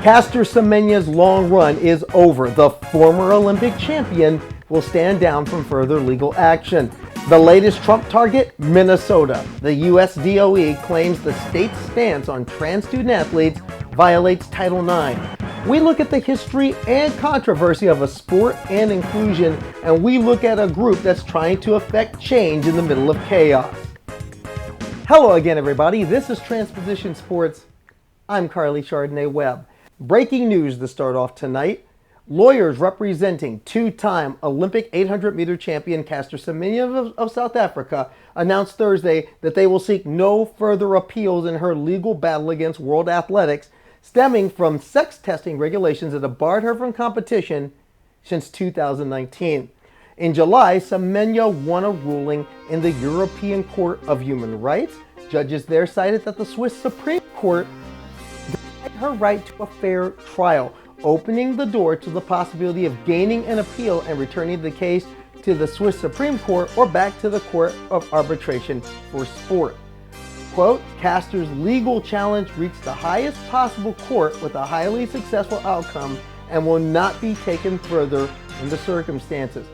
Caster Semenya's long run is over. The former Olympic champion will stand down from further legal action. The latest Trump target, Minnesota. The U.S. DOE claims the state's stance on trans student athletes violates Title IX. We look at the history and controversy of a sport and inclusion, and we look at a group that's trying to affect change in the middle of chaos. Hello again, everybody. This is Transpositions Sports. I'm Carly Chardonnay Webb. Breaking news to start off tonight. Lawyers representing two-time Olympic 800-meter champion Caster Semenya of South Africa announced Thursday that they will seek no further appeals in her legal battle against World Athletics, stemming from sex testing regulations that have barred her from competition since 2019. In July, Semenya won a ruling in the European Court of Human Rights. Judges there cited that the Swiss Supreme Court denied her right to a fair trial, opening the door to the possibility of gaining an appeal and returning the case to the Swiss Supreme Court or back to the Court of Arbitration for Sport. Quote, Caster's legal challenge reached the highest possible court with a highly successful outcome and will not be taken further in the circumstances.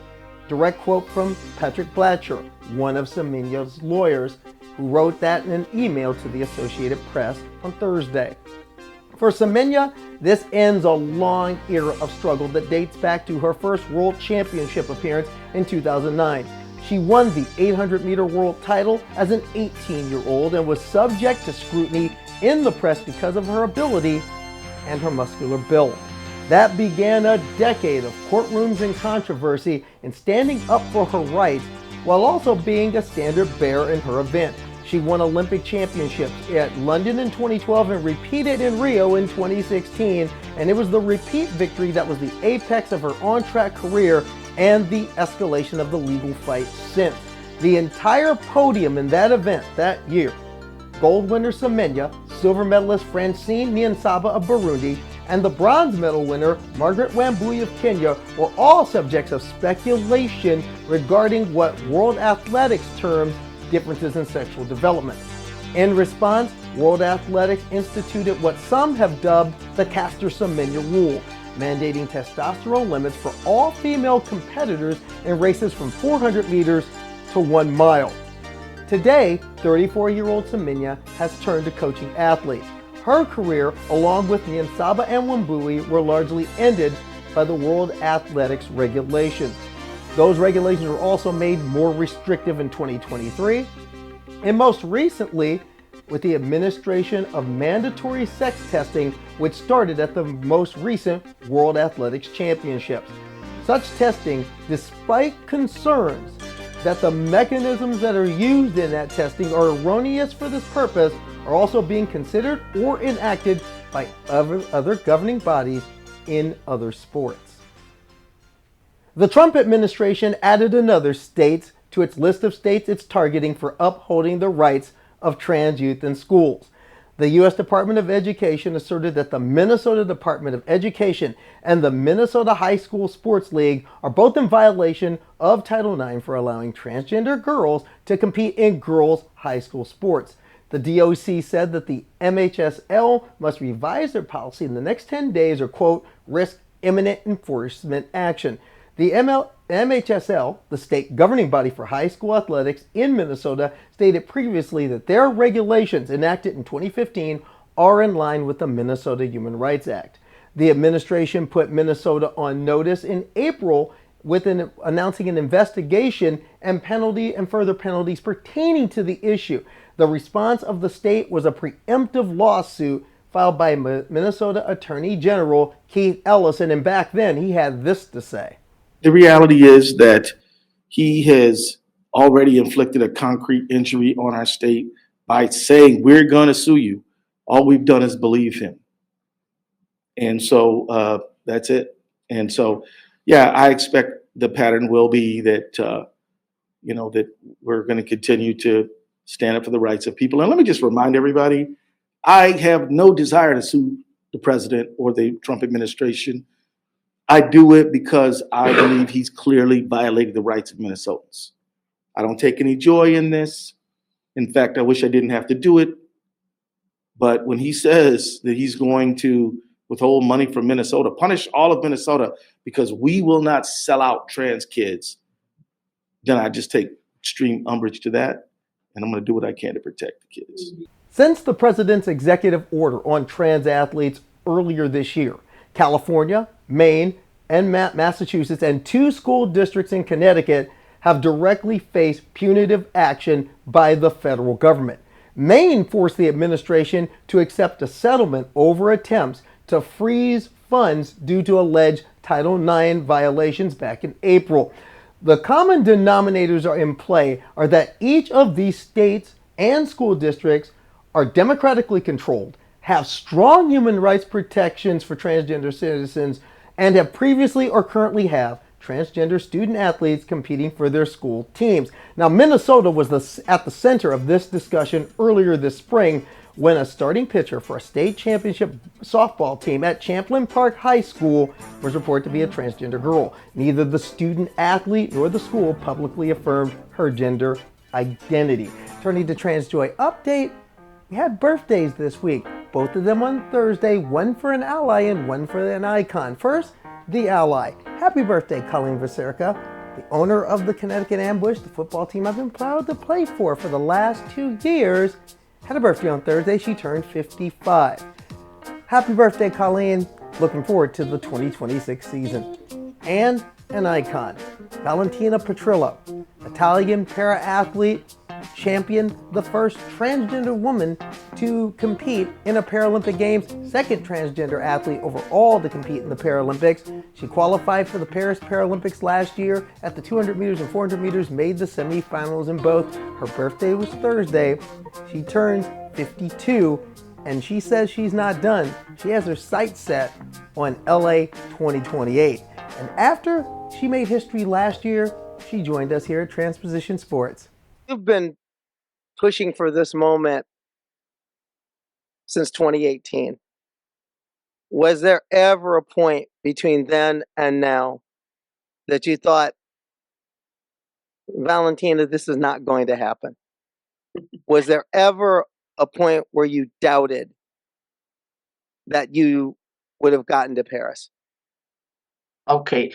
Direct quote from Patrick Blatcher, one of Semenya's lawyers, who wrote that in an email to the Associated Press on Thursday. For Semenya, this ends a long era of struggle that dates back to her first World Championship appearance in 2009. She won the 800-meter world title as an 18-year-old and was subject to scrutiny in the press because of her ability and her muscular build. That began a decade of courtrooms and controversy in standing up for her rights while also being a standard bearer in her event. She won Olympic championships at London in 2012 and repeated in Rio in 2016, and it was the repeat victory that was the apex of her on-track career and the escalation of the legal fight since. The entire podium in that event that year, gold winner Semenya, silver medalist Francine Niyonsaba of Burundi, and the bronze medal winner Margaret Wambui of Kenya were all subjects of speculation regarding what World Athletics terms differences in sexual development. In response, World Athletics instituted what some have dubbed the Caster Semenya rule, mandating testosterone limits for all female competitors in races from 400 meters to 1 mile. Today, 34-year-old Semenya has turned to coaching athletes. Her career, along with Niyonsaba and Wambui, were largely ended by the World Athletics regulations. Those regulations were also made more restrictive in 2023, and most recently with the administration of mandatory sex testing, which started at the most recent World Athletics Championships. Such testing, despite concerns that the mechanisms that are used in that testing are erroneous for this purpose, are also being considered or enacted by other governing bodies in other sports. The Trump administration added another state to its list of states it's targeting for upholding the rights of trans youth in schools. The U.S. Department of Education asserted that the Minnesota Department of Education and the Minnesota High School Sports League are both in violation of Title IX for allowing transgender girls to compete in girls' high school sports. The DOC said that the MHSL must revise their policy in the next 10 days or, quote, risk imminent enforcement action. The MHSL, the state governing body for high school athletics in Minnesota, stated previously that their regulations enacted in 2015 are in line with the Minnesota Human Rights Act. The administration put Minnesota on notice in April with announcing an investigation and further penalties pertaining to the issue. The response of the state was a preemptive lawsuit filed by Minnesota Attorney General Keith Ellison, and back then he had this to say. The reality is that he has already inflicted a concrete injury on our state by saying, we're going to sue you. All we've done is believe him. And so that's it. And so, yeah, I expect the pattern will be that, that we're going to continue to stand up for the rights of people. And let me just remind everybody, I have no desire to sue the president or the Trump administration. I do it because I believe he's clearly violated the rights of Minnesotans. I don't take any joy in this. In fact, I wish I didn't have to do it. But when he says that he's going to withhold money from Minnesota. Punish all of Minnesota because we will not sell out trans kids. Then I just take extreme umbrage to that, and I'm going to do what I can to protect the kids. Since the president's executive order on trans athletes earlier this year, California, Maine, and Massachusetts, and 2 school districts in Connecticut have directly faced punitive action by the federal government. Maine forced the administration to accept a settlement over attempts to freeze funds due to alleged Title IX violations back in April. The common denominators are in play are that each of these states and school districts are democratically controlled, have strong human rights protections for transgender citizens, and have previously or currently have transgender student athletes competing for their school teams. Now, Minnesota was at the center of this discussion earlier this spring when a starting pitcher for a state championship softball team at Champlain Park High School was reported to be a transgender girl. Neither the student athlete nor the school publicly affirmed her gender identity. Turning to TransJoy update, we had birthdays this week, both of them on Thursday, one for an ally and one for an icon. First, the ally. Happy birthday, Colleen Vaserka, the owner of the Connecticut Ambush, the football team I've been proud to play for the last 2 years. Had a birthday on Thursday. She turned 55. Happy birthday, Colleen. Looking forward to the 2026 season. And an icon, Valentina Petrillo, Italian para-athlete, championed the first transgender woman to compete in a Paralympic Games, second transgender athlete overall to compete in the Paralympics. She qualified for the Paris Paralympics last year at the 200 meters and 400 meters, made the semifinals in both. Her birthday was Thursday. She turns 52, and she says she's not done. She has her sights set on LA 2028. And after she made history last year, she joined us here at Transposition Sports. You've been pushing for this moment since 2018. Was there ever a point between then and now that you thought, Valentina, this is not going to happen? Was there ever a point where you doubted that you would have gotten to Paris? Ok,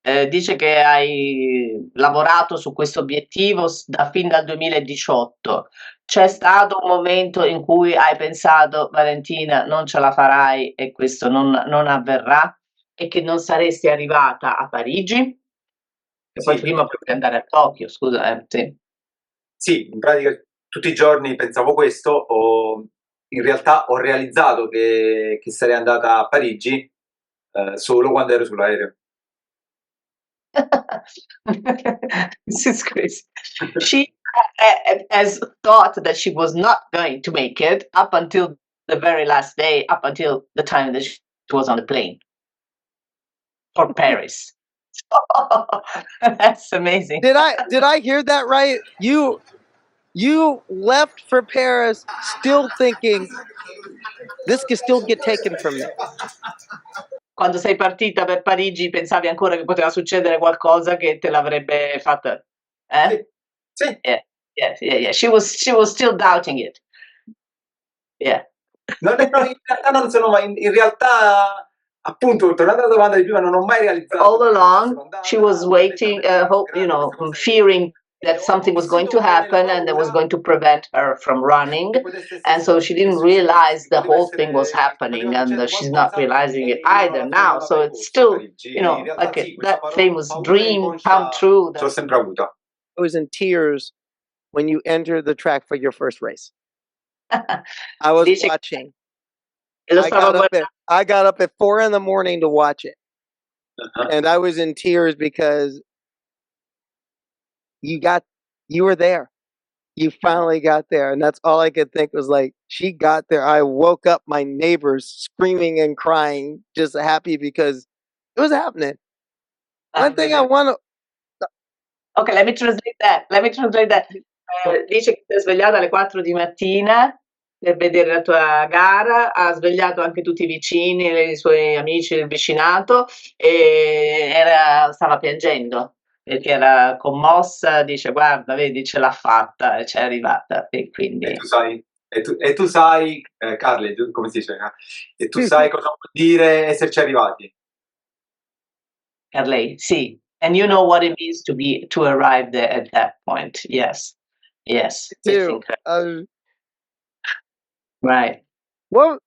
dice che hai lavorato su questo obiettivo fin dal 2018. C'è stato un momento in cui hai pensato, Valentina, non ce la farai e questo non avverrà e che non saresti arrivata a Parigi? E poi Sì. prima di andare a Tokyo, scusa, sì. Sì, in pratica tutti i giorni pensavo questo, in realtà ho realizzato che sarei andata a Parigi solo quando ero sull'aereo. This is crazy. She has thought that she was not going to make it up until the very last day, up until the time that she was on the plane for Paris. That's amazing. Did I hear that right? You left for Paris still thinking this could still get taken from me. Quando sei partita per Parigi pensavi ancora che poteva succedere qualcosa che te l'avrebbe fatta, eh? Sì. Yeah. She was still doubting it. Yeah. No, in realtà non sono mai, in realtà appunto, tornando alla domanda di prima, non ho mai realizzato. All along, she was waiting, fearing that something was going to happen and that was going to prevent her from running. And so she didn't realize the whole thing was happening, and she's not realizing it either now. So it's still, like that famous dream come true. L'ho sempre avuto. I was in tears when you entered the track for your first race. I was watching. I got up at 4 a.m. to watch it. And I was in tears because you were there. You finally got there. And that's all I could think was like, she got there. I woke up my neighbors screaming and crying, just happy because it was happening. One thing I want to... Okay, let me translate that. Dice che si è svegliata alle 4 di mattina per vedere la tua gara, ha svegliato anche tutti i vicini, i suoi amici del vicinato e stava piangendo perché era commossa, dice guarda, vedi, ce l'ha fatta, c'è arrivata e quindi... E tu sai, E tu sai, Carli, come si dice? E tu sai cosa vuol dire esserci arrivati? Carley, sì. And you know what it means to arrive there at that point. Yes. Yes. It's Too. incredible. Right. Well,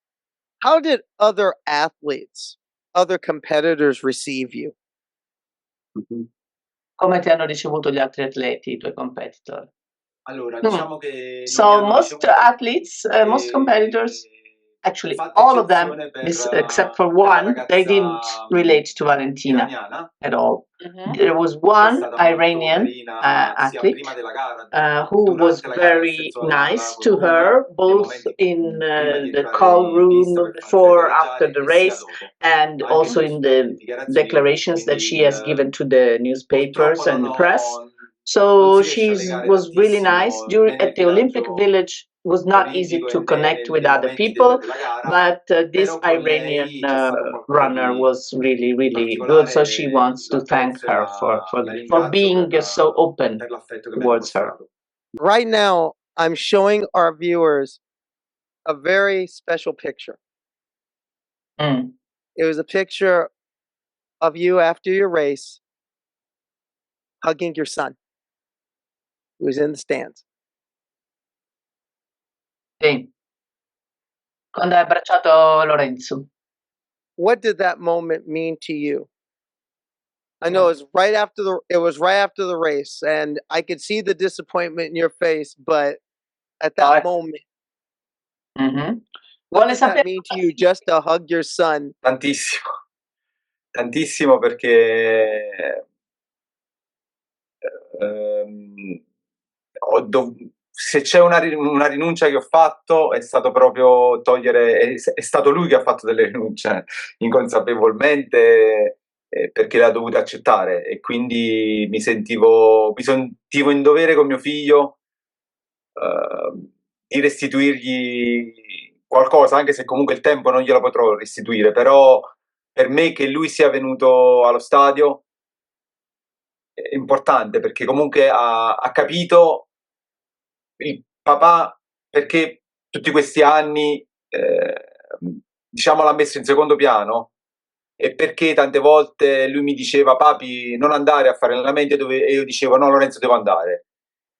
how did other athletes, other competitors receive you? Come ti hanno ricevuto gli altri atleti, i tuoi competitor? Allora, diciamo che non mi So hanno most ricevuto athletes, most e competitors, actually fatta all of them, eccezione except for per la one, they didn't ragazza relate to Valentina iraniana, at all. Mhm. There was che è one stata molto Iranian carina sia athlete prima della gara, who was durante la gara, nel very senso nice al to room, her, nei both momenti in prima di the entrare call in pista room per fare before, pre after gareggiare the e sia race, dopo, and anche also nelle in sue the dichiarazioni. declarations that Quindi she has given to the newspapers purtroppo and the non press. ho, non So si riesce a she legare was really nice. tantissimo né At nel the Olympic villaggio Village, was not easy olimpico to né connect with nei other momenti people, della gara, but this però con Iranian lei c'è stato qualcosa runner di was really, really good. particolare, So she wants to thank l'apprezzo e her la for ringrazio being so open per l'affetto che mi ha towards her. dimostrato. Right now, I'm showing our viewers a very special picture. Mm. It was a picture of you after your race hugging your son, who was in the stands. Sì. Quando hai abbracciato Lorenzo. What did that moment mean to you? I know it was right after the race, and I could see the disappointment in your face, but at that moment, Mhm. what Vuole did that sapere mean to you just to hug your son? Tantissimo, tantissimo perché ehm, se c'è una rinuncia che ho fatto è stato proprio togliere, è stato lui che ha fatto delle rinunce inconsapevolmente, perché le ha dovute accettare, e quindi mi sentivo in dovere con mio figlio di restituirgli qualcosa, anche se comunque il tempo non glielo potrò restituire, però per me che lui sia venuto allo stadio è importante, perché comunque ha capito il papà perché tutti questi anni diciamo l'ha messo in secondo piano, e perché tante volte lui mi diceva: papi, non andare a fare allenamenti, e io dicevo: no Lorenzo, devo andare.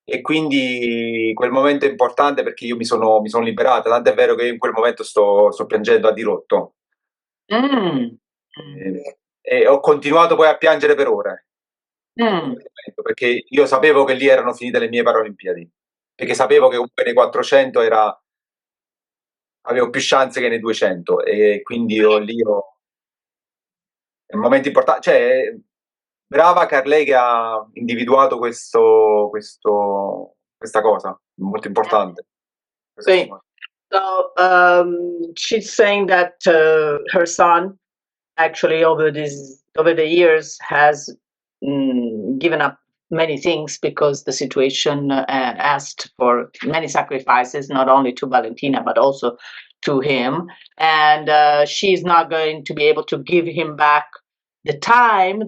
E quindi quel momento è importante perché io mi sono liberata, tanto è vero che io in quel momento sto piangendo a dirotto. Mm. E ho continuato poi a piangere per ore. Mm. Perché io sapevo che lì erano finite le mie Paralimpiadi, perché sapevo che comunque nei 400 avevo più chance che nei 200, e quindi è un momento importante, cioè brava Carley che ha individuato questa cosa molto importante. Sì. So she's saying that her son actually over the years has given up many things because the situation asked for many sacrifices, not only to Valentina but also to him, and she's not going to be able to give him back the time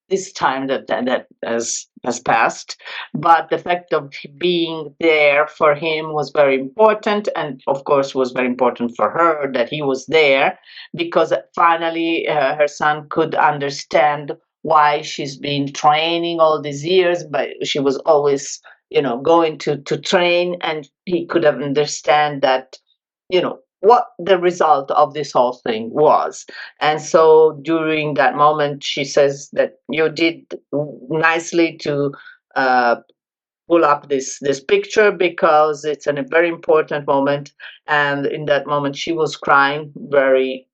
this time that has passed, but the fact of being there for him was very important, and of course was very important for her that he was there, because finally her son could understand why she's been training all these years, but she was always going to train, and he could have understand that what the result of this whole thing was. And so during that moment she says that you did nicely to pull up this picture, because it's a very important moment, and in that moment she was crying very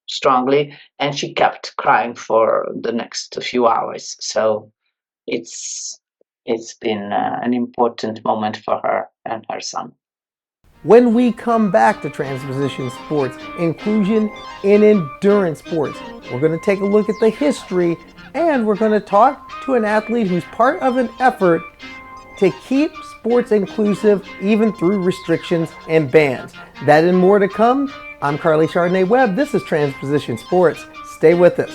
strongly, and she kept crying for the next few hours. So it's been an important moment for her and her son. When we come back to Transposition Sports, inclusion in endurance sports, we're going to take a look at the history, and we're going to talk to an athlete who's part of an effort to keep sports inclusive even through restrictions and bans. That and more to come. I'm Carly Chardonnay-Webb. This is Transposition Sports. Stay with us.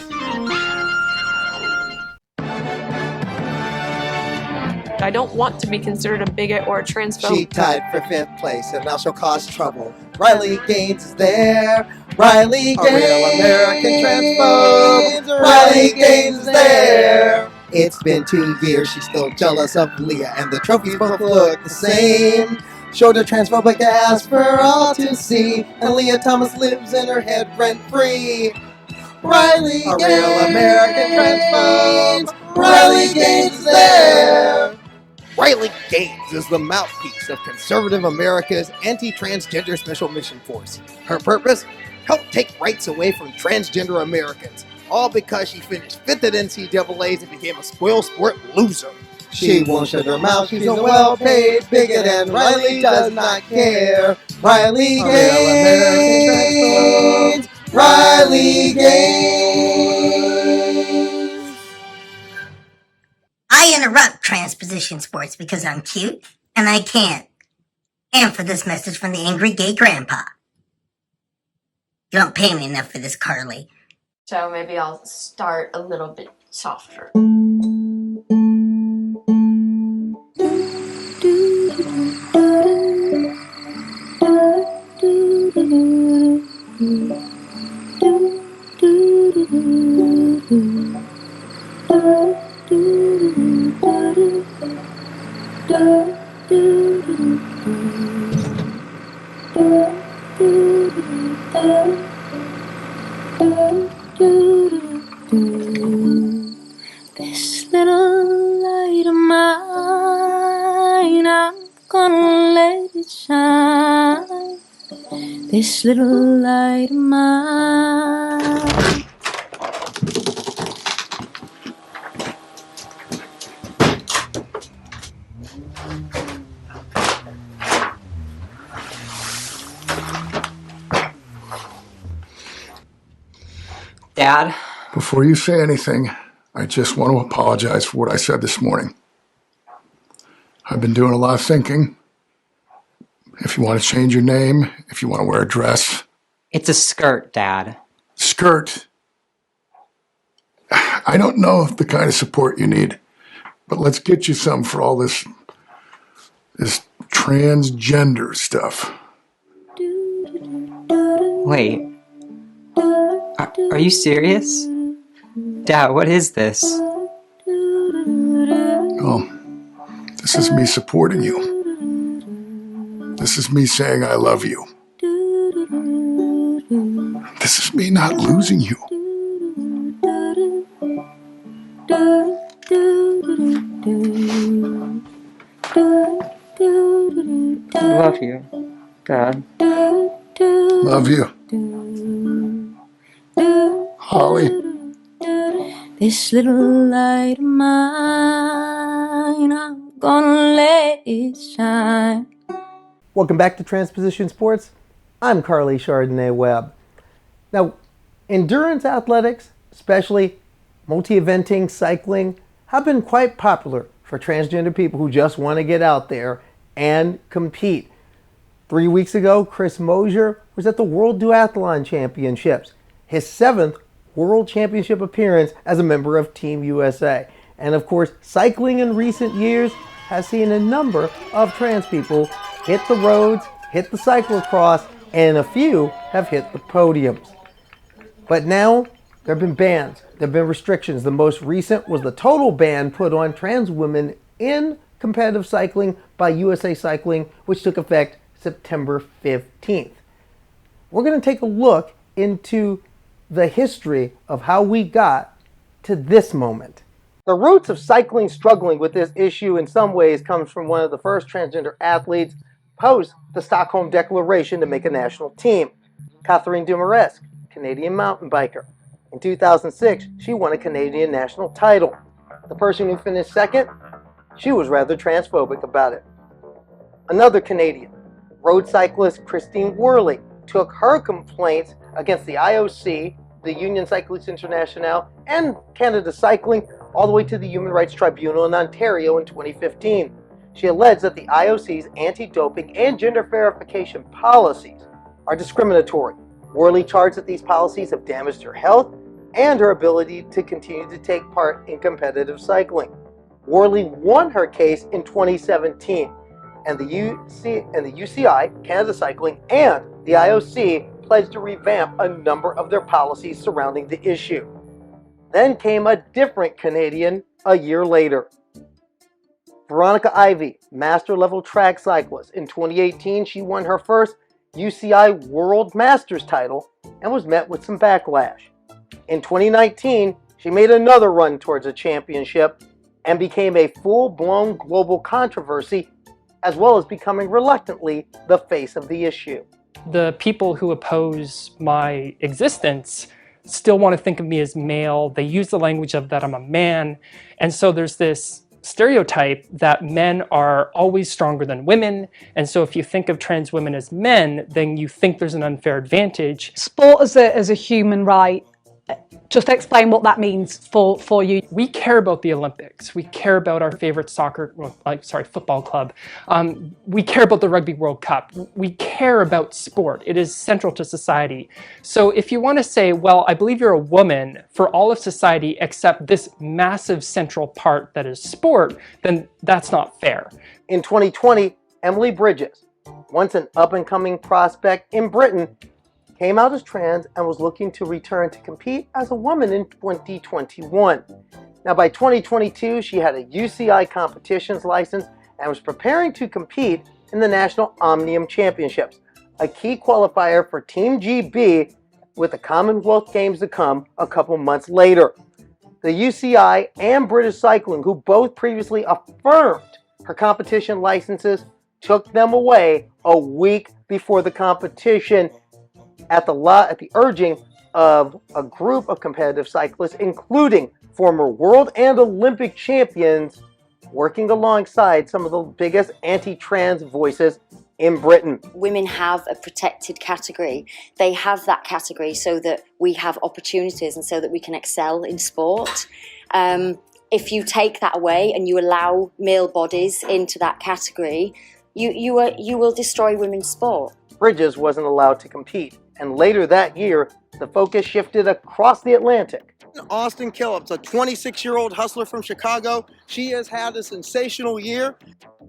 don't want to be considered a bigot or a transphobe. She tied for 5th place, and now she'll cause trouble. Riley Gaines is there. Riley Gaines, a real American transphobe. Riley Gaines is there. It's been 2 years, she's still jealous of Leah, and the trophies both look the same. Showed her transphobic ass for all to see, and Leah Thomas lives in her head rent-free. Riley Gaines, a real American transphobe. Riley Gaines is there. Riley Gaines is the mouthpiece of conservative America's anti-transgender special mission force. Her purpose? Help take rights away from transgender Americans, all because she finished 5th at NCAA's and became a spoil sport loser. She won't shut her mouth, she's a well-paid bigot, and Riley does not care. Riley Gaines, Riley Gaines. I interrupt Transposition Sports because I'm cute, and I can't. And for this message from the angry gay grandpa. You don't pay me enough for this, Carly. So maybe I'll start a little bit softer. This little light of mine, I'm gonna let it shine. This little light of mine. Dad? Before you say anything, I just want to apologize for what I said this morning. I've been doing a lot of thinking. If you want to change your name, if you want to wear a dress. It's a skirt, Dad. Skirt? I don't know the kind of support you need, but let's get you some for all this transgender stuff. Wait. Are you serious? Dad, what is this? Oh, this is me supporting you. This is me saying I love you. This is me not losing you. I love you, Dad. Love you. Holly. This little light of mine, I'm gonna let it shine. Welcome back to Transposition Sports. I'm Carly Chardonnay Webb. Now, endurance athletics, especially multi-eventing, cycling, have been quite popular for transgender people who just want to get out there and compete. 3 weeks ago, Chris Mosier was at the World Duathlon Championships, his 7th World Championship appearance as a member of Team USA. And of course, cycling in recent years has seen a number of trans people hit the roads, hit the cyclocross, and a few have hit the podiums. But now, there have been bans, there have been restrictions. The most recent was the total ban put on trans women in competitive cycling by USA Cycling, which took effect September 15th. We're going to take a look into the history of how we got to this moment. The roots of cycling struggling with this issue in some ways comes from one of the first transgender athletes post the Stockholm Declaration to make a national team, Catherine Dumaresque, Canadian mountain biker. In 2006, she won a Canadian national title. The person who finished second, she was rather transphobic about it. Another Canadian, road cyclist Christine Worley, took her complaints against the IOC, the Union Cycliste Internationale, and Canada Cycling all the way to the Human Rights Tribunal in Ontario in 2015. She alleged that the IOC's anti-doping and gender verification policies are discriminatory. Worley charged that these policies have damaged her health and her ability to continue to take part in competitive cycling. Worley won her case in 2017, and the UCI, Canada Cycling, and the IOC pledged to revamp a number of their policies surrounding the issue. Then came a different Canadian a year later. Veronica Ivy, master level track cyclist. In 2018, she won her first UCI World Masters title and was met with some backlash. In 2019, she made another run towards a championship and became a full-blown global controversy, as well as becoming reluctantly the face of the issue. The people who oppose my existence still want to think of me as male. They use the language of that I'm a man. And so there's this stereotype that men are always stronger than women. And so if you think of trans women as men, then you think there's an unfair advantage. Sport as a human right, just explain what that means for you. We care about the Olympics. We care about our favorite football club. We care about the Rugby World Cup. We care about sport. It is central to society. So if you want to say, well, I believe you're a woman for all of society except this massive central part that is sport, then that's not fair. In 2020, Emily Bridges, once an up-and-coming prospect in Britain, came out as trans and was looking to return to compete as a woman in 2021. Now by 2022, she had a UCI competitions license and was preparing to compete in the National Omnium Championships, a key qualifier for Team GB with the Commonwealth Games to come a couple months later. The UCI and British Cycling, who both previously affirmed her competition licenses, took them away a week before the competition at the urging of a group of competitive cyclists, including former world and Olympic champions, working alongside some of the biggest anti-trans voices in Britain. Women have a protected category. They have that category so that we have opportunities and so that we can excel in sport. If you take that away and you allow male bodies into that category, you will destroy women's sport. Bridges wasn't allowed to compete, and later that year, the focus shifted across the Atlantic. Austin Killips, a 26-year-old hustler from Chicago. She has had a sensational year.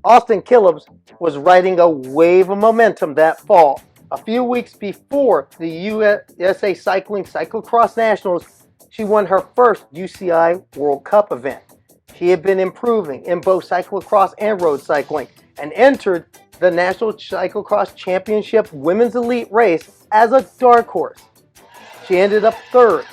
Austin Killips was riding a wave of momentum that fall. A few weeks before the USA Cycling Cyclocross Nationals, she won her first UCI World Cup event. She had been improving in both cyclocross and road cycling and entered the National Cyclocross Championship Women's Elite race as a dark horse. She ended up third,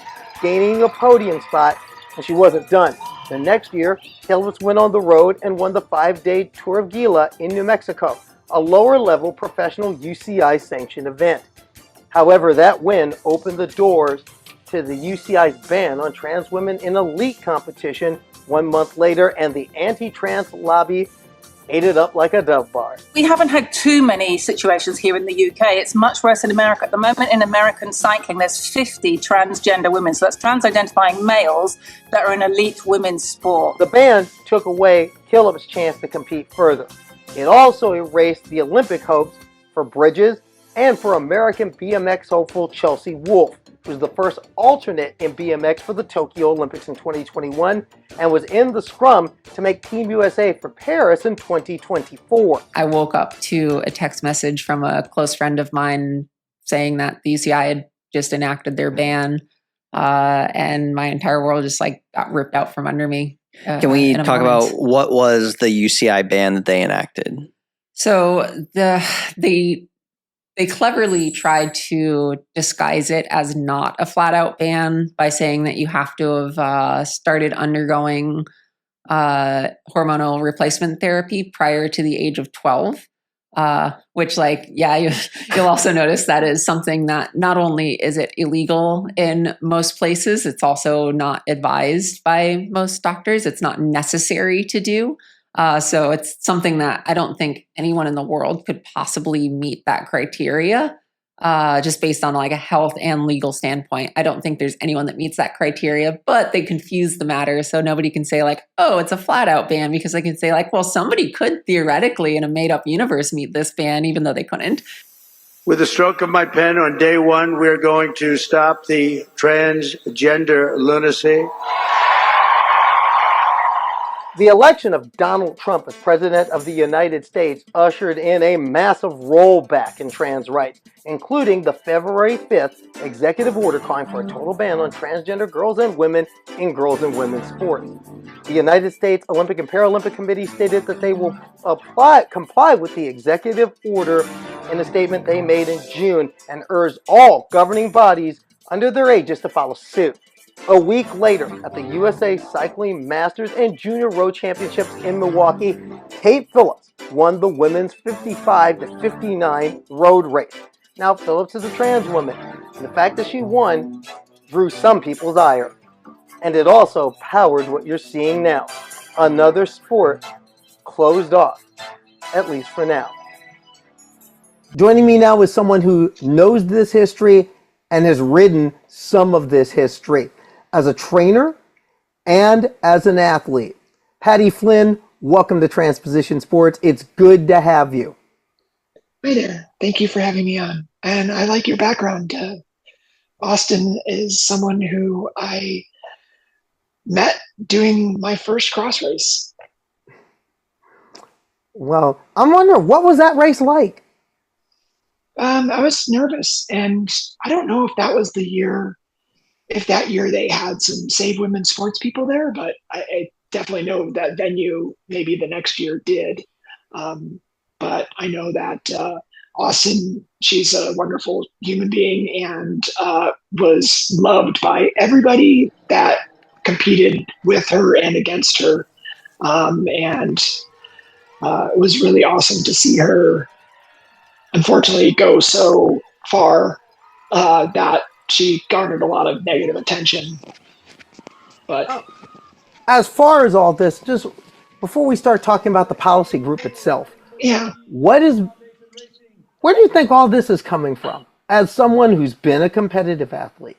gaining a podium spot, and she wasn't done. The next year, Killips went on the road and won the 5-day Tour of Gila in New Mexico, a lower-level professional UCI-sanctioned event. However, that win opened the doors to the UCI's ban on trans women in elite competition 1 month later, and the anti-trans lobby ate it up like a Dove bar. We haven't had too many situations here in the UK. It's much worse in America. At the moment in American cycling, there's 50 transgender women. So that's trans-identifying males that are in elite women's sport. The ban took away Killips' chance to compete further. It also erased the Olympic hopes for Bridges and for American BMX hopeful Chelsea Wolfe, who was the first alternate in BMX for the Tokyo Olympics in 2021 and was in the scrum to make Team USA for Paris in 2024. I woke up to a text message from a close friend of mine saying that the UCI had just enacted their ban, and my entire world just got ripped out from under me. Can we talk about what was the UCI ban that they enacted? So they cleverly tried to disguise it as not a flat-out ban by saying that you have to have started undergoing hormonal replacement therapy prior to the age of 12, which, you'll also notice that is something that not only is it illegal in most places, it's also not advised by most doctors. It's not necessary to do. So it's something that I don't think anyone in the world could possibly meet that criteria, just based on a health and legal standpoint. I don't think there's anyone that meets that criteria, but they confuse the matter. So nobody can say oh, it's a flat out ban, because they can say well, somebody could theoretically in a made up universe meet this ban, even though they couldn't. With a stroke of my pen on day one, we're going to stop the transgender lunacy. The election of Donald Trump as President of the United States ushered in a massive rollback in trans rights, including the February 5th executive order calling for a total ban on transgender girls and women in girls and women's sports. The United States Olympic and Paralympic Committee stated that they will comply with the executive order in a statement they made in June and urged all governing bodies under their ages to follow suit. A week later, at the USA Cycling Masters and Junior Road Championships in Milwaukee, Kate Phillips won the women's 55 to 59 road race. Now, Phillips is a trans woman, and the fact that she won drew some people's ire. And it also powered what you're seeing now. Another sport closed off, at least for now. Joining me now is someone who knows this history and has ridden some of this history as a trainer and as an athlete. Patty Flynn, welcome to Transposition Sports. It's good to have you. Hi there. Thank you for having me on. And I like your background. Austin is someone who I met doing my first cross race. Well, I'm wondering, what was that race like? I was nervous, and I don't know if that was the year, if that year they had some Save Women Sports people there, but I definitely know that venue maybe the next year did. But I know that Austin, she's a wonderful human being and was loved by everybody that competed with her and against her. And it was really awesome to see her, unfortunately, go so far that she garnered a lot of negative attention. But as far as all this, just before we start talking about the policy group itself, yeah, where do you think all this is coming from? As someone who's been a competitive athlete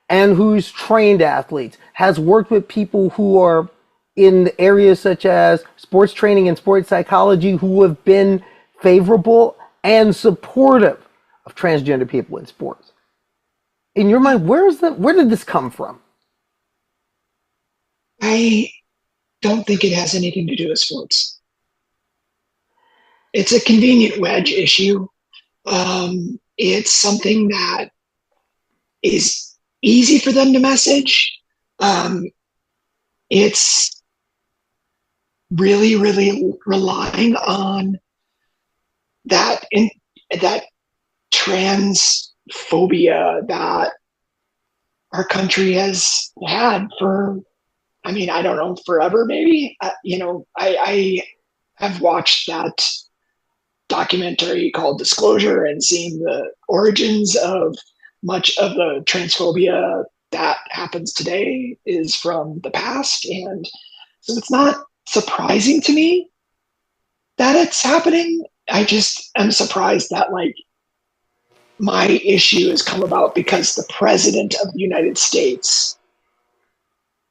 and who's trained athletes, has worked with people who are in areas such as sports training and sports psychology who have been favorable and supportive of transgender people in sports. In your mind, where did this come from? I don't think it has anything to do with sports. It's a convenient wedge issue. It's something that is easy for them to message. It's really, really relying on that transphobia that our country has had for, I mean, I don't know, forever maybe. I have watched that documentary called Disclosure and seen the origins of much of the transphobia that happens today is from the past. And so it's not surprising to me that it's happening. I just am surprised that my issue has come about because the president of the United States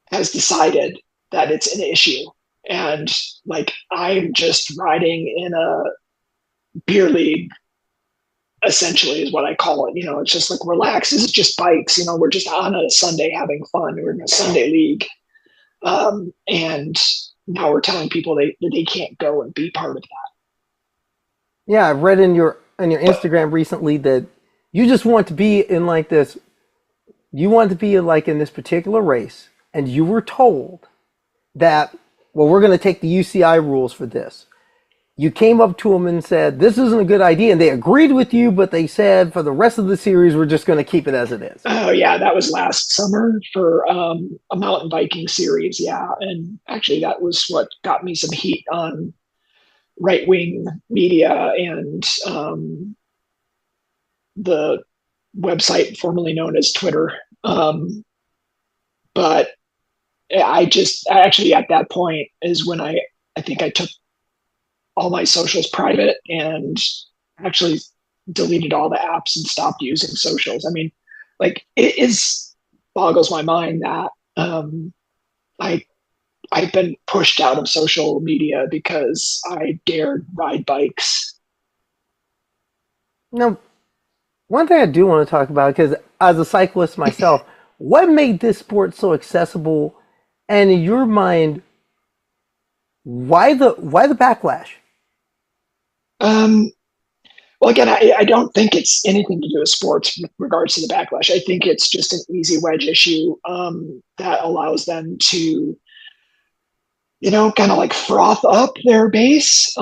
has decided that it's an issue. And I'm just riding in a beer league, essentially, is what I call it. It's just relax. This is just bikes. We're just on a Sunday having fun. We're in a Sunday league. And now we're telling people that they can't go and be part of that. Yeah, I've read in your Instagram recently that you just want to be in this. You want to be in this particular race, and you were told that, well, we're going to take the UCI rules for this. You came up to them and said, this isn't a good idea, and they agreed with you, but they said for the rest of the series, we're just going to keep it as it is. Oh, yeah, that was last summer for a mountain biking series, yeah. And actually, that was what got me some heat on right-wing media and the website formerly known as Twitter. But I actually at that point is when I think I took all my socials private and actually deleted all the apps and stopped using socials. I mean, boggles my mind that I've been pushed out of social media because I dared ride bikes. Now, one thing I do want to talk about, because as a cyclist myself, what made this sport so accessible? And in your mind, Why the backlash? Well, again, I don't think it's anything to do with sports with regards to the backlash. I think it's just an easy wedge issue that allows them to, kind of like froth up their base,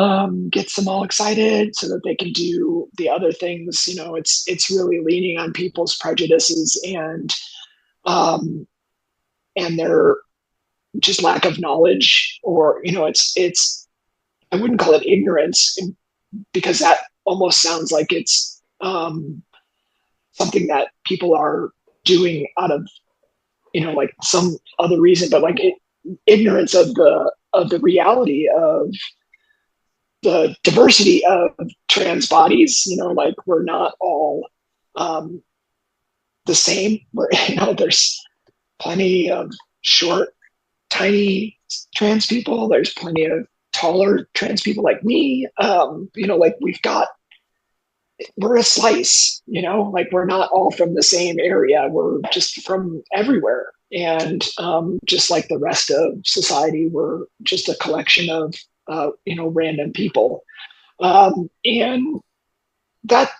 gets them all excited so that they can do the other things. It's really leaning on people's prejudices and their just lack of knowledge, or it's I wouldn't call it ignorance, because that almost sounds like it's something that people are doing out of like some other reason, but like ignorance of the reality of the diversity of trans bodies. Like we're not all the same. There's plenty of short, tiny trans people. There's plenty of taller trans people like me. Like we're a slice, like we're not all from the same area. We're just from everywhere. And just like the rest of society, we're just a collection of, random people. And that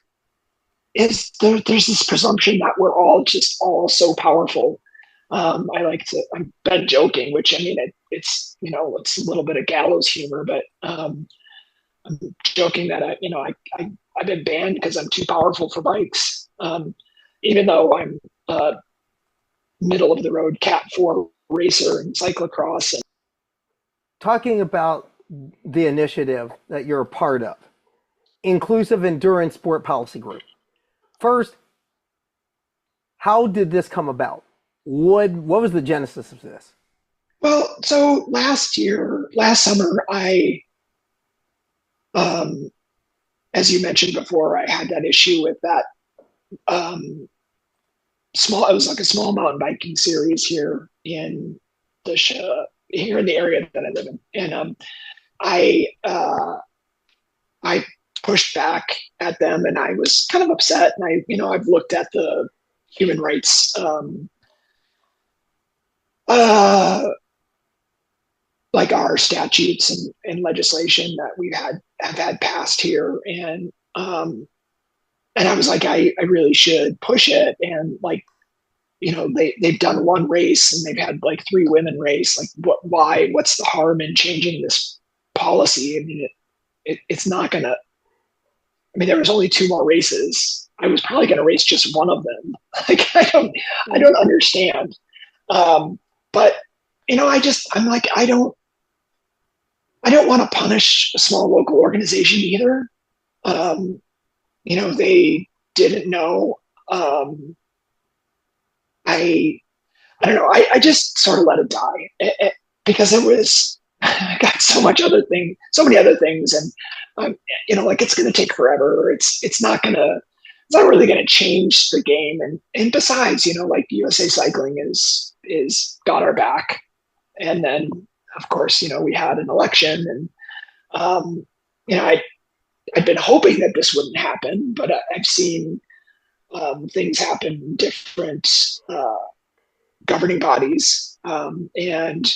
is, there's this presumption that we're all so powerful. I've been joking, which I mean, it's a little bit of gallows humor, but I'm joking that I've been banned because I'm too powerful for bikes, even though I'm middle of the road Cat 4 racer in cyclocross. And talking about the initiative that you're a part of, Inclusive Endurance Sport Policy Group. First, how did this come about? What was the genesis of this? Well, so last summer, I, as you mentioned before, I had that issue with that it was like a small mountain biking series here in the area that I live in. And I pushed back at them, and I was kind of upset. And I've looked at the human rights like our statutes and legislation that have had passed here, and I was like, I really should push it. And like, they've done one race and they've had like 3 women race. Like, what's the harm in changing this policy? I mean, it's not gonna. I mean, there was only 2 more races. I was probably going to race just one of them. Like, I don't understand. But I'm like, I don't want to punish a small local organization either. They didn't know. I don't know. I just sort of let it die because I got so many other things, and like it's going to take forever. It's not really going to change the game. And besides, like USA Cycling is got our back. And then of course, we had an election, and I'd been hoping that this wouldn't happen, but I've seen things happen in different governing bodies, and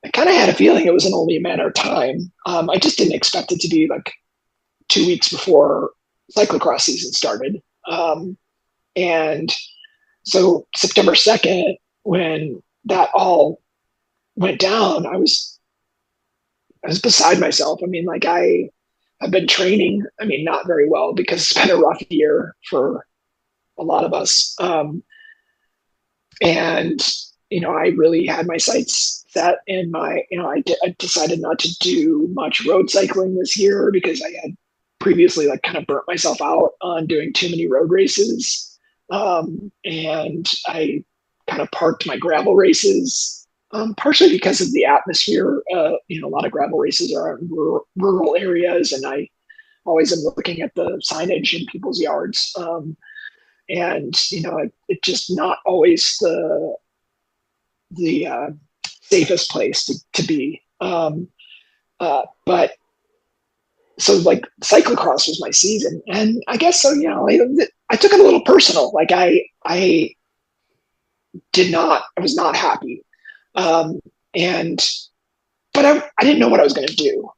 I kind of had a feeling it was only a matter of time. I just didn't expect it to be like 2 weeks before cyclocross season started. And so September 2nd, when that all went down, I was beside myself. I mean, like I've been training, I mean, not very well because it's been a rough year for a lot of us. And, I really had my sights set in I decided not to do much road cycling this year because I had previously like kind of burnt myself out on doing too many road races. And I kind of parked my gravel races, partially because of the atmosphere. A lot of gravel races are in rural areas, and I always am looking at the signage in people's yards. And it's just not always the safest place to be. But so like cyclocross was my season, and I guess so. I took it a little personal. Like I was not happy, and but I didn't know what I was going to do.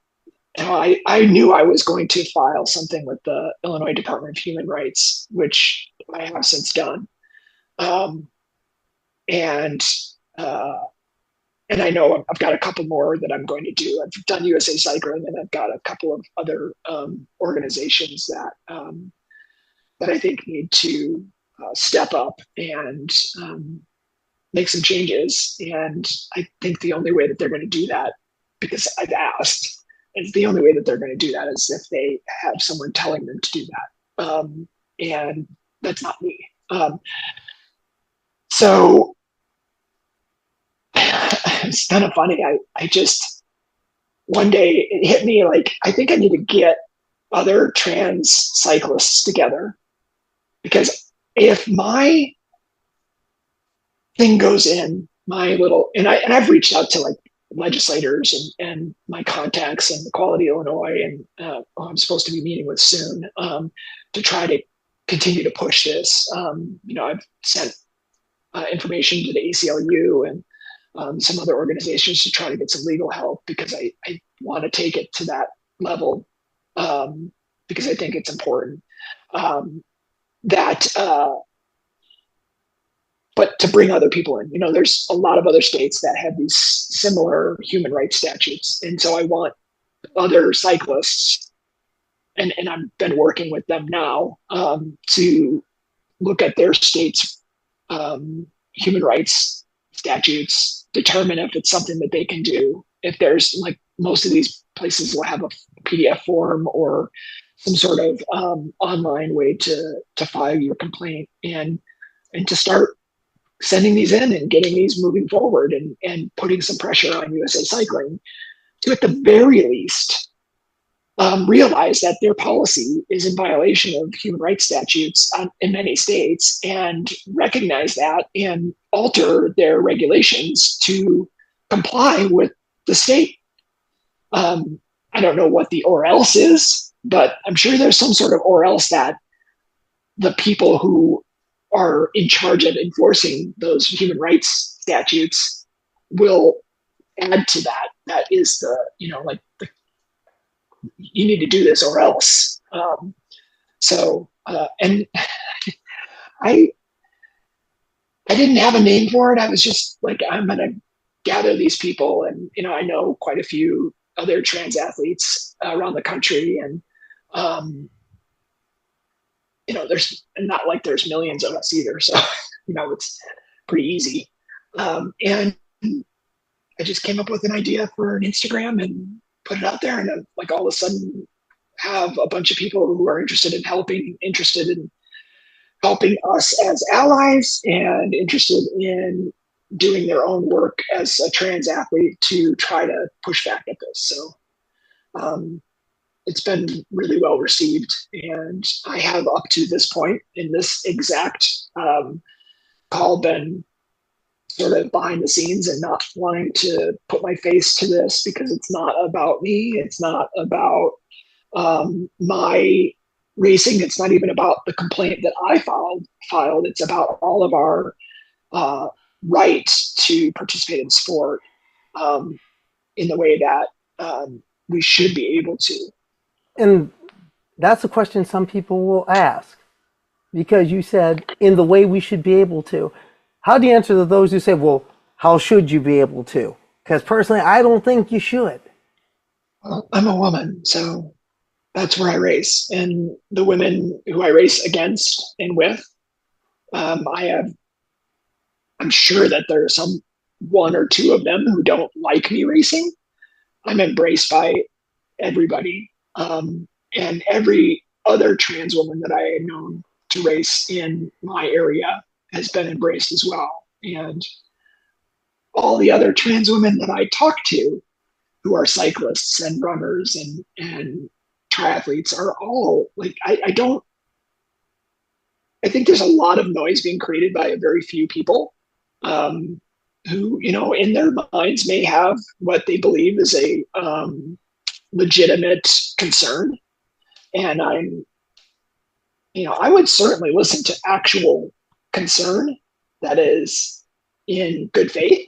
I knew I was going to file something with the Illinois Department of Human Rights, which I have since done. And I know I've got a couple more that I'm going to do. I've done USA Cycling, and I've got a couple of other organizations that that I think need to step up and make some changes. And I think the only way that they're going to do that, because I've asked, and the only way that they're going to do that is if they have someone telling them to do that. And that's not me. So it's kind of funny. I just, one day it hit me like, I think I need to get other trans cyclists together, because if my thing goes in, my little, and I've reached out to like legislators and my contacts in Equality Illinois, and I'm supposed to be meeting with soon, to try to continue to push this. I've sent information to the ACLU and some other organizations to try to get some legal help, because I want to take it to that level, because I think it's important. But to bring other people in, there's a lot of other states that have these similar human rights statutes. And so I want other cyclists, and I've been working with them now, to look at their state's human rights statutes, determine if it's something that they can do. If there's, like, most of these places will have a PDF form or some sort of online way to file your complaint, and to start sending these in and getting these moving forward, and putting some pressure on USA Cycling to, at the very least, realize that their policy is in violation of human rights statutes in many states, and recognize that and alter their regulations to comply with the state. I don't know what the or else is, but I'm sure there's some sort of or else that the people who are in charge of enforcing those human rights statutes will add to that. That is you need to do this or else. And I didn't have a name for it. I was just like, I'm going to gather these people. And, I know quite a few other trans athletes around the country. And, there's not like there's millions of us either. So, it's pretty easy. And I just came up with an idea for an Instagram and put it out there. And like all of a sudden have a bunch of people who are interested in helping us as allies, and interested in doing their own work as a trans athlete to try to push back at this. So it's been really well received. And I have, up to this point in this exact call, been sort of behind the scenes and not wanting to put my face to this, because it's not about me. It's not about my racing. It's not even about the complaint that I filed. It's about all of our right to participate in sport in the way that we should be able to. And that's a question some people will ask, because you said in the way we should be able to. How do you answer to those who say, well, how should you be able to? Because personally, I don't think you should. Well, I'm a woman, so that's where I race. And the women who I race against and with, I'm sure that there are some one or two of them who don't like me racing. I'm embraced by everybody. And every other trans woman that I had known to race in my area has been embraced as well. And all the other trans women that I talk to who are cyclists and runners and triathletes are all like, I think there's a lot of noise being created by a very few people who, in their minds may have what they believe is a legitimate concern. And I would certainly listen to actual concern that is in good faith.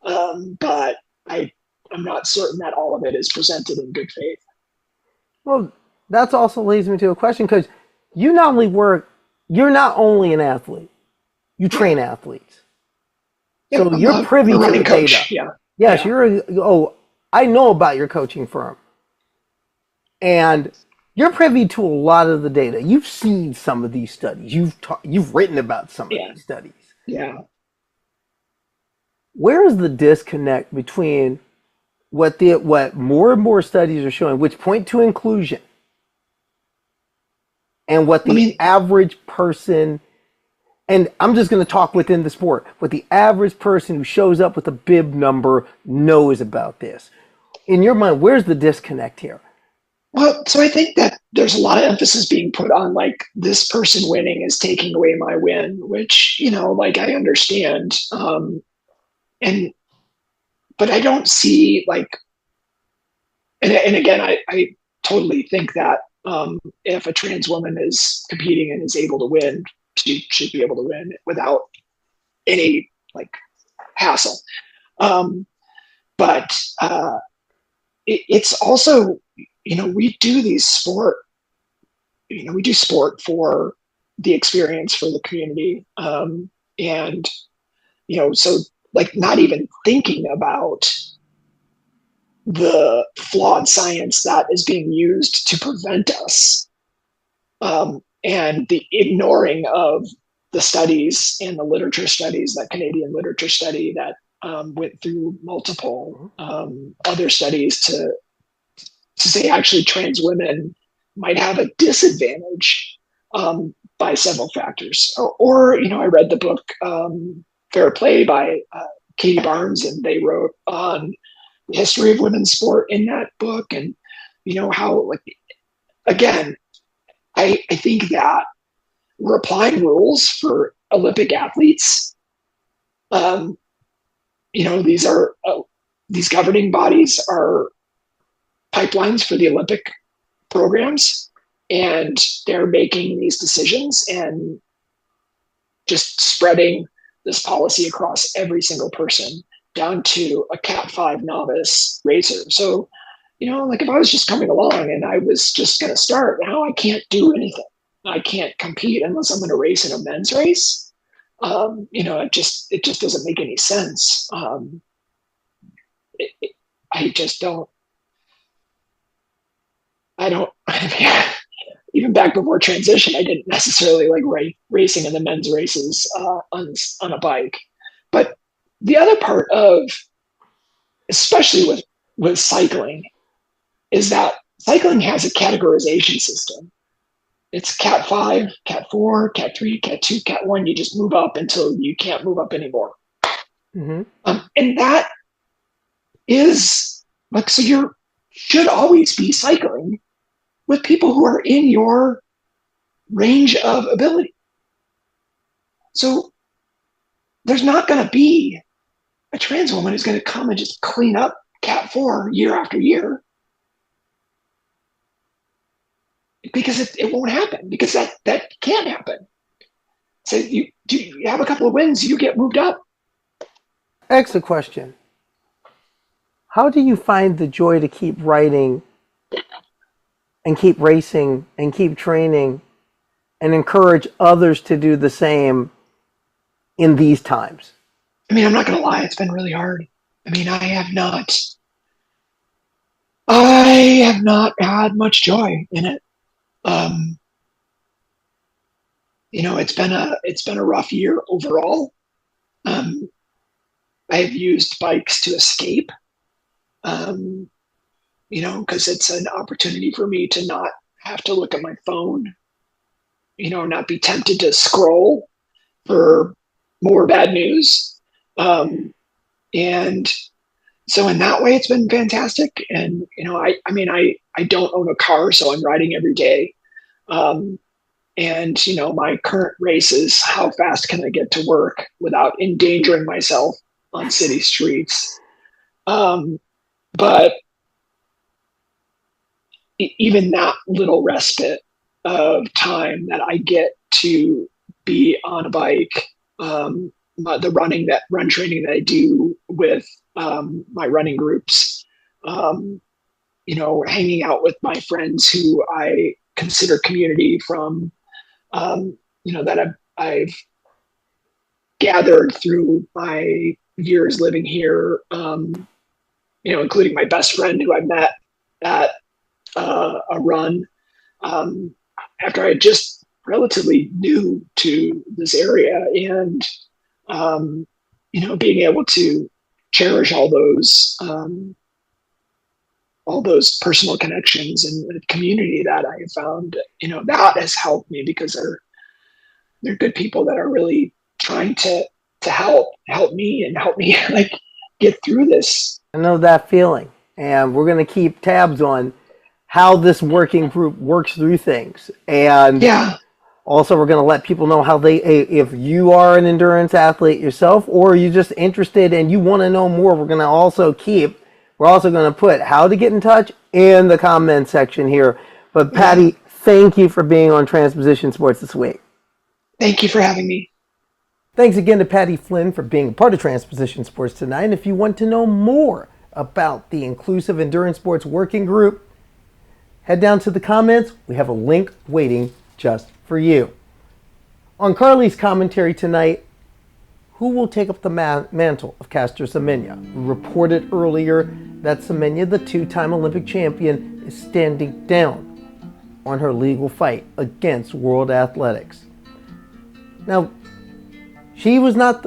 But I I'm not certain that all of it is presented in good faith. Well, that's also leads me to a question because you not only work, you're not only an athlete, you train athletes. Yep, So I'm you're privy a to running the coach. data. Yeah. Yes, I know about your coaching firm. And you're privy to a lot of the data. You've seen some of these studies. You've written about some of these studies. Yeah. Where is the disconnect between what more and more studies are showing, which point to inclusion, and what the average person, and I'm just going to talk within the sport, what the average person who shows up with a bib number knows about this? In your mind, where's the disconnect here? Well, so I think that there's a lot of emphasis being put on like this person winning is taking away my win, which, like I understand. But I don't see like, and again, I totally think that if a trans woman is competing and is able to win, she should be able to win without any like hassle. But it's also, we do these sport, we do sport for the experience, for the community. And, so like not even thinking about the flawed science that is being used to prevent us, and the ignoring of the studies and the literature studies, that Canadian literature study that went through multiple other studies to say actually trans women might have a disadvantage by several factors. Or I read the book Fair Play by Katie Barnes, and they wrote on the history of women's sport in that book, and how, like, again, I think that we're applying rules for Olympic athletes. These are these governing bodies are pipelines for the Olympic programs, and they're making these decisions and just spreading this policy across every single person down to a Cat 5 novice racer. So, like if I was just coming along and I was just going to start, now I can't do anything. I can't compete unless I'm going to race in a men's race. It just doesn't make any sense. I just don't. I don't. Even back before transition, I didn't necessarily like racing in the men's races on a bike. But the other part of, especially with cycling, is that cycling has a categorization system. It's Cat 5, Cat 4, Cat 3, Cat 2, Cat 1. You just move up until you can't move up anymore. Mm-hmm. And that is like, so you should always be cycling with people who are in your range of ability. So there's not going to be a trans woman who's going to come and just clean up Cat 4 year after year, because it won't happen, because that can't happen. So you have a couple of wins, you get moved up. Exit question. How do you find the joy to keep writing and keep racing and keep training and encourage others to do the same in these times? I mean, I'm not going to lie, it's been really hard. I mean, I have not had much joy in it. It's been a rough year overall. I've used bikes to escape, because it's an opportunity for me to not have to look at my phone, not be tempted to scroll for more bad news. And so in that way, it's been fantastic. And, I don't own a car, so I'm riding every day. And, my current race is how fast can I get to work without endangering myself on city streets. But even that little respite of time that I get to be on a bike, the run training that I do with my running groups, hanging out with my friends who I consider community from, that I've gathered through my years living here, including my best friend who I met at a run after I just relatively new to this area, and being able to cherish all those personal connections and community that I have found, that has helped me because they're good people that are really trying to help me and help me like get through this. I know that feeling, and we're going to keep tabs on how this working group works through things. And yeah. Also, we're going to let people know how if you are an endurance athlete yourself, or you're just interested and you want to know more, we're also going to put how to get in touch in the comment section here. But Patty, thank you for being on Transposition Sports this week. Thank you for having me. Thanks again to Patty Flynn for being a part of Transposition Sports tonight. And if you want to know more about the Inclusive Endurance Sports Working Group, head down to the comments. We have a link waiting just for you. On Carly's commentary tonight, who will take up the mantle of Caster Semenya? We reported earlier that Semenya, the two-time Olympic champion, is standing down on her legal fight against World Athletics. Now, she's not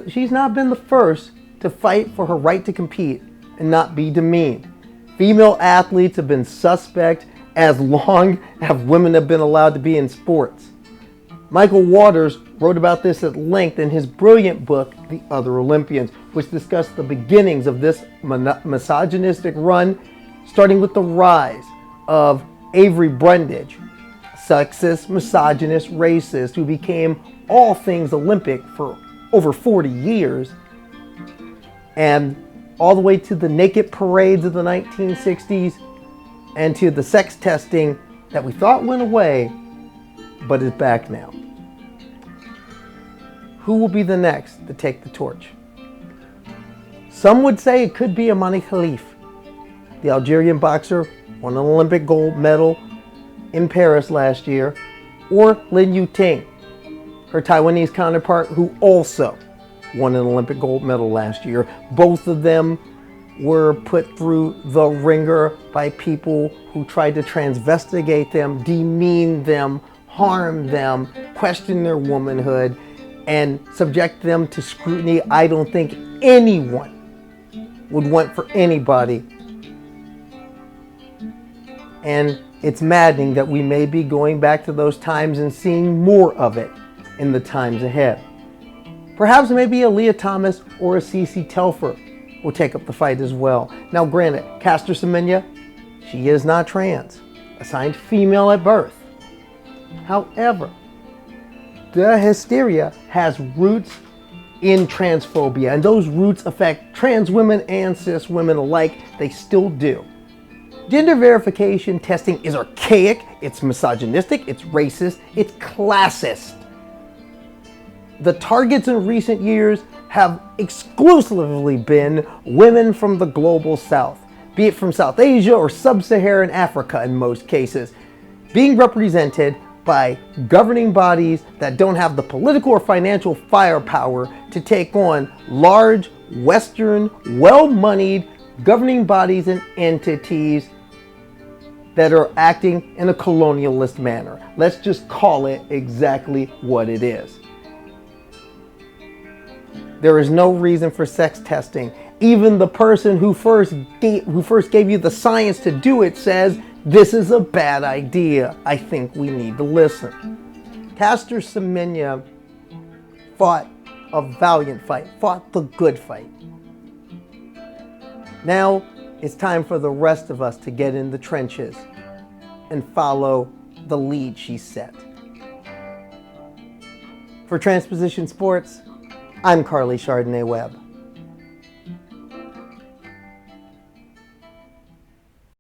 been the first to fight for her right to compete and not be demeaned. Female athletes have been suspect as long as women have been allowed to be in sports. Michael Waters wrote about this at length in his brilliant book, The Other Olympians, which discussed the beginnings of this misogynistic run, starting with the rise of Avery Brundage, sexist, misogynist, racist, who became all things Olympic for over 40 years, and all the way to the naked parades of the 1960s, and to the sex testing that we thought went away, but is back now. Who will be the next to take the torch? Some would say it could be Amani Khalif. The Algerian boxer won an Olympic gold medal in Paris last year, or Lin Yuting, her Taiwanese counterpart, who also won an Olympic gold medal last year. Both of them were put through the ringer by people who tried to transvestigate them, demean them, harm them, question their womanhood, and subject them to scrutiny I don't think anyone would want for anybody. And it's maddening that we may be going back to those times and seeing more of it in the times ahead. Perhaps maybe a Leah Thomas or a Cece Telfer will take up the fight as well. Now granted, Caster Semenya, she is not trans, assigned female at birth. However, the hysteria has roots in transphobia, and those roots affect trans women and cis women alike. They still do. Gender verification testing is archaic, it's misogynistic, it's racist, it's classist. The targets in recent years have exclusively been women from the global south, be it from South Asia or sub-Saharan Africa in most cases, being represented by governing bodies that don't have the political or financial firepower to take on large, Western, well-moneyed governing bodies and entities that are acting in a colonialist manner. Let's just call it exactly what it is. There is no reason for sex testing. Even the person who first gave you the science to do it says, this is a bad idea. I think we need to listen. Caster Semenya fought a valiant fight, fought the good fight. Now it's time for the rest of us to get in the trenches and follow the lead she set. For Transposition Sports, I'm Carly Chardonnay Webb.